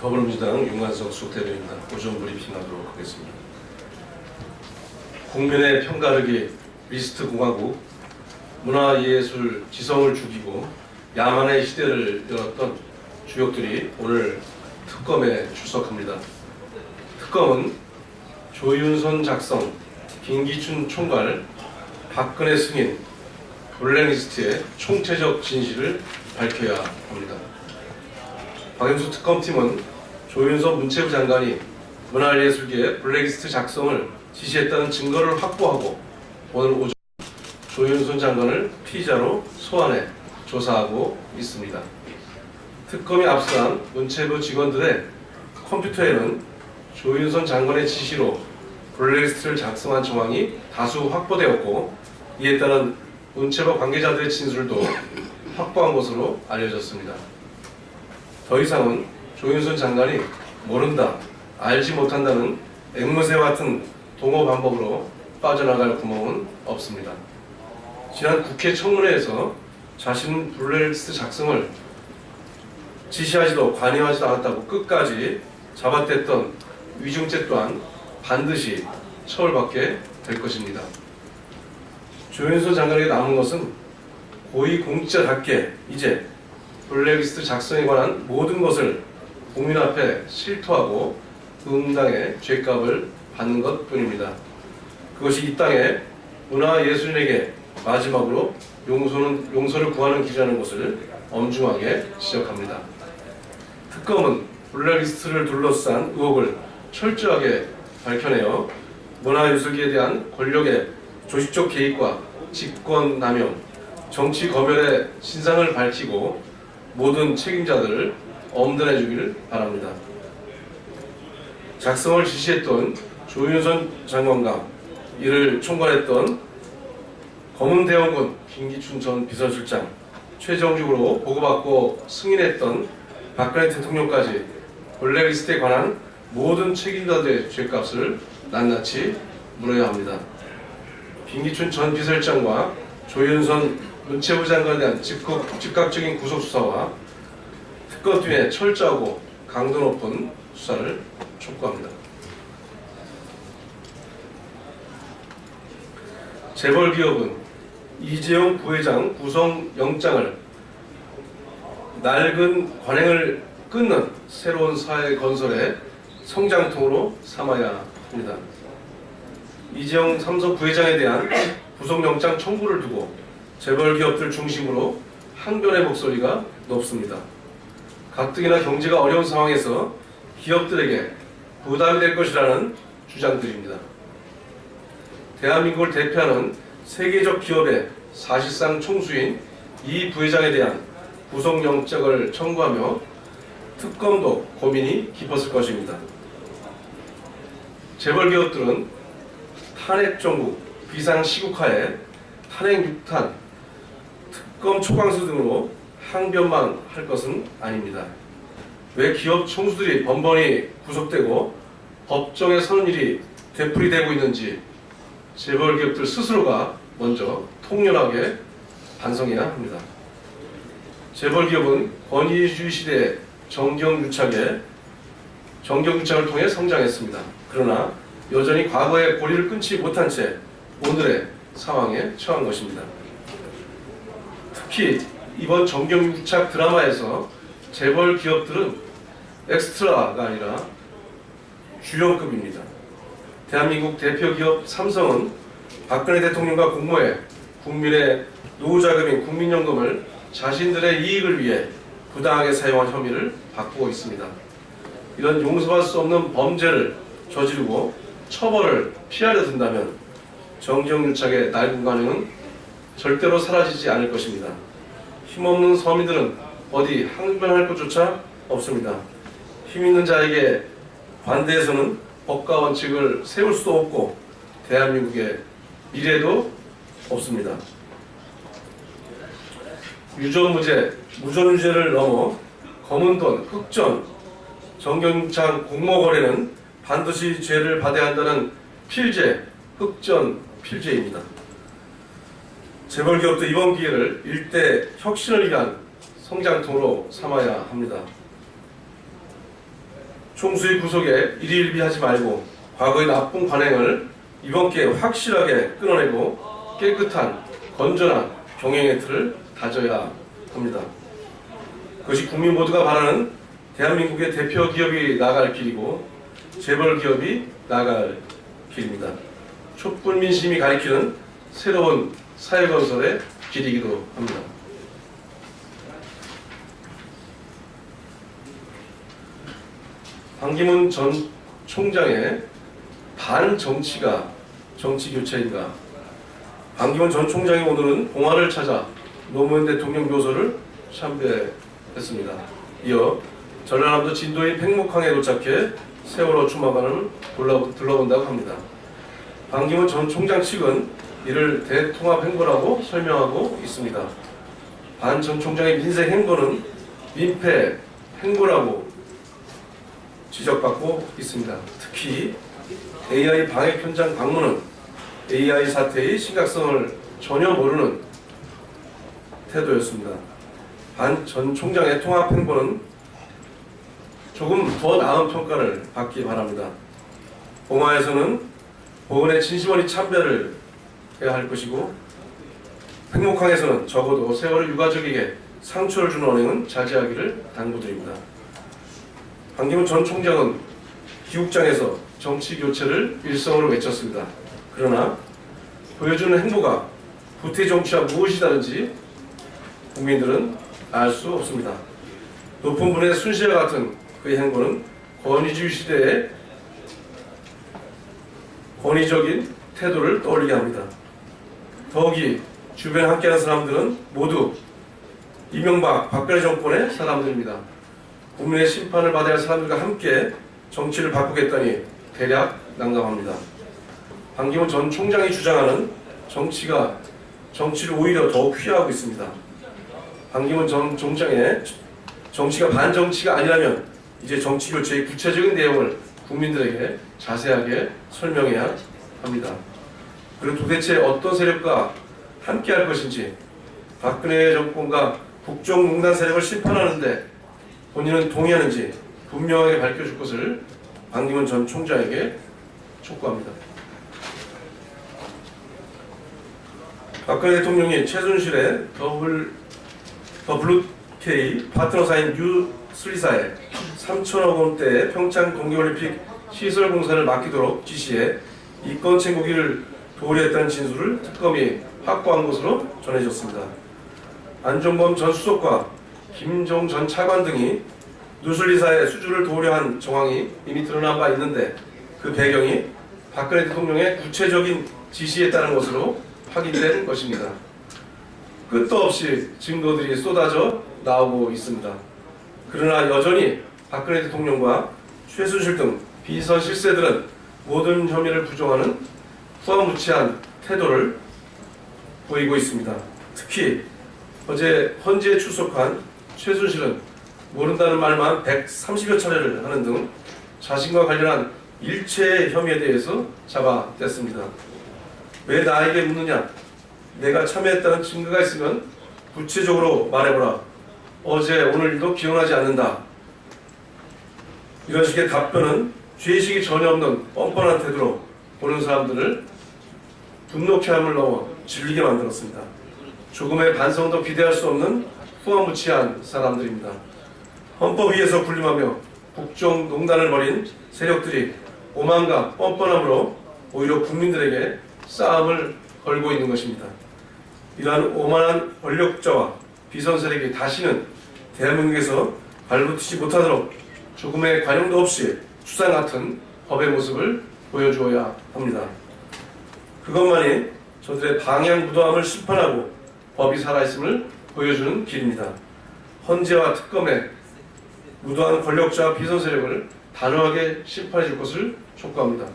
더불어민주당 윤관석 수석대변인입니다. 오전 브리핑하도록 하겠습니다. 국민의 편가르기 리스트 공화국, 문화예술 지성을 죽이고 야만의 시대를 열었던 주역들이 오늘 특검에 출석합니다. 특검은 조윤선 작성, 김기춘 총괄, 박근혜 승인, 블랙리스트의 총체적 진실을 밝혀야 합니다. 박영수 특검팀은 조윤선 문체부 장관이 문화예술계의 블랙리스트 작성을 지시했다는 증거를 확보하고 오늘 오전 조윤선 장관을 피의자로 소환해 조사하고 있습니다. 특검이 압수한 문체부 직원들의 컴퓨터에는 조윤선 장관의 지시로 블랙리스트를 작성한 정황이 다수 확보되었고, 이에 따른 문체부 관계자들의 진술도 확보한 것으로 알려졌습니다. 더 이상은 조윤선 장관이 모른다, 알지 못한다는 앵무새와 같은 동호 반복으로 빠져나갈 구멍은 없습니다. 지난 국회 청문회에서 자신은 블랙리스트 작성을 지시하지도 관여하지도 않았다고 끝까지 잡아댔던 위중죄 또한 반드시 처벌받게 될 것입니다. 조윤선 장관에게 남은 것은 고위공직자답게 이제 블랙리스트 작성에 관한 모든 것을 국민 앞에 실토하고 응당의 죄값을 받는 것 뿐입니다. 그것이 이 땅에 문화예술인에게 마지막으로 용서를 구하는 길이라는 것을 엄중하게 지적합니다. 특검은 블랙리스트를 둘러싼 의혹을 철저하게 밝혀내어 문화예술계에 대한 권력의 조직적 개입과 직권남용, 정치 검열의 진상을 밝히고 모든 책임자들을 엄단해 주기를 바랍니다. 작성을 지시했던 조윤선 장관과 이를 총괄했던 검은대원군 김기춘 전 비서실장, 최종적으로 보고받고 승인했던 박근혜 대통령까지 블랙리스트에 관한 모든 책임자들의 죄값을 낱낱이 물어야 합니다. 김기춘 전 비서실장과 조윤선 문체부 장관에 대한 즉각적인 구속수사와 특검팀의 철저하고 강도 높은 수사를 촉구합니다. 재벌기업은 이재용 부회장 구속영장을 낡은 관행을 끊는 새로운 사회 건설의 성장통으로 삼아야 합니다. 이재용 삼성 부회장에 대한 구속영장 청구를 두고 재벌기업들 중심으로 항변의 목소리가 높습니다. 가뜩이나 경제가 어려운 상황에서 기업들에게 부담이 될 것이라는 주장들입니다. 대한민국을 대표하는 세계적 기업의 사실상 총수인 이 부회장에 대한 구속영장을 청구하며 특검도 고민이 깊었을 것입니다. 재벌기업들은 탄핵 정국, 비상시국하에 탄핵 6탄, 특검 초강수 등으로 항변만 할 것은 아닙니다. 왜 기업 총수들이 번번이 구속되고 법정에 서는 일이 되풀이되고 있는지 재벌기업들 스스로가 먼저 통렬하게 반성해야 합니다. 재벌기업은 권위주의 시대의 정경유착을 통해 성장했습니다. 그러나 여전히 과거의 고리를 끊지 못한 채 오늘의 상황에 처한 것입니다. 특히 이번 정경유착 드라마에서 재벌 기업들은 엑스트라가 아니라 주연급입니다. 대한민국 대표 기업 삼성은 박근혜 대통령과 공모해 국민의 노후자금인 국민연금을 자신들의 이익을 위해 부당하게 사용한 혐의를 받고 있습니다. 이런 용서할 수 없는 범죄를 저지르고 처벌을 피하려 든다면 정경유착의 낡은 관행은 절대로 사라지지 않을 것입니다. 힘없는 서민들은 어디 항변할 것조차 없습니다. 힘있는 자에게 관대해서는 법과 원칙을 세울 수도 없고 대한민국의 미래도 없습니다. 유전무죄, 무전유죄를 넘어 검은돈, 흑전, 정경유착 공모거래는 반드시 죄를 받아야 한다는 필제, 흑전, 필제입니다. 재벌기업도 이번 기회를 일대 혁신을 위한 성장통으로 삼아야 합니다. 총수의 구속에 일희일비하지 말고 과거의 나쁜 관행을 이번 기회에 확실하게 끊어내고 깨끗한 건전한 경영의 틀을 다져야 합니다. 그것이 국민 모두가 바라는 대한민국의 대표 기업이 나갈 길이고 재벌 기업이 나갈 길입니다. 촛불 민심이 가리키는 새로운 사회 건설의 길이기도 합니다. 반기문 전 총장의 반정치가 정치 교체인가? 반기문 전 총장이 오늘은 공화를 찾아 노무현 대통령 묘소를 참배했습니다. 이어 전라남도 진도의 팽목항에 도착해 세월호 추모관을 둘러본다고 합니다. 반기문 전 총장 측은 이를 대통합 행보라고 설명하고 있습니다. 반 전 총장의 민생 행보는 민폐 행보라고 지적받고 있습니다. 특히 AI 방역 현장 방문은 AI 사태의 심각성을 전혀 모르는 태도였습니다. 반 전 총장의 통합 행보는 조금 더 나은 평가를 받기 바랍니다. 봉화에서는 보훈의 진심어리 참배를 해야 할 것이고 팽목항에서는 적어도 세월호 유가족에게 상처를 주는 언행은 자제하기를 당부드립니다. 반기문 전 총장은 기국장에서 정치 교체를 일성으로 외쳤습니다. 그러나 보여주는 행보가 구태 정치와 무엇이 다른지 국민들은 알 수 없습니다. 높은 분의 순시와 같은 그의 행보는 권위주의 시대의 권위적인 태도를 떠올리게 합니다. 더욱이 주변에 함께하는 사람들은 모두 이명박, 박근혜 정권의 사람들입니다. 국민의 심판을 받아야 할 사람들과 함께 정치를 바꾸겠다니 대략 난감합니다. 반기문 전 총장이 주장하는 정치가 정치를 오히려 더욱 휘하고 있습니다. 반기문 전 총장의 정치가 반정치가 아니라면 이제 정치 교체의 구체적인 내용을 국민들에게 자세하게 설명해야 합니다. 그리고 도대체 어떤 세력과 함께할 것인지 박근혜 정권과 국정농단 세력을 심판하는데 본인은 동의하는지 분명하게 밝혀줄 것을 반기문 전 총장에게 촉구합니다. 박근혜 대통령이 최순실의 더블유K 파트너사인 뉴3사에 3천억 원대의 평창 동계올림픽 시설 공사를 맡기도록 지시해 이권 챙구기를 도우려했다는 진술을 특검이 확보한 것으로 전해졌습니다. 안종범 전 수석과 김종 전 차관 등이 누슬리사의 수주를 도우려한 정황이 이미 드러난 바 있는데 그 배경이 박근혜 대통령의 구체적인 지시에 따른 것으로 확인된 것입니다. 끝도 없이 증거들이 쏟아져 나오고 있습니다. 그러나 여전히 박근혜 대통령과 최순실 등 비선 실세들은 모든 혐의를 부정하는 후한무치한 태도를 보이고 있습니다. 특히 어제 헌재에 출석한 최순실은 모른다는 말만 130여 차례를 하는 등 자신과 관련한 일체의 혐의에 대해서 잡아댔습니다. 왜 나에게 묻느냐? 내가 참여했다는 증거가 있으면 구체적으로 말해보라. 어제 오늘 일도 기억나지 않는다. 이런 식의 답변은 죄의식이 전혀 없는 뻔뻔한 태도로 보는 사람들을 분노케 함을 넘어 질리게 만들었습니다. 조금의 반성도 기대할 수 없는 후한무치한 사람들입니다. 헌법 위에서 군림하며 국정농단을 벌인 세력들이 오만과 뻔뻔함으로 오히려 국민들에게 싸움을 걸고 있는 것입니다. 이러한 오만한 권력자와 비선 세력이 다시는 대한민국에서 발붙이지 못하도록 조금의 관용도 없이 추상 같은 법의 모습을 보여주어야 합니다. 그것만이 저들의 방향무도함을 심판하고 법이 살아있음을 보여주는 길입니다. 헌재와 특검의 무도한 권력자와 비선 세력을 단호하게 심판해 줄 것을 촉구합니다.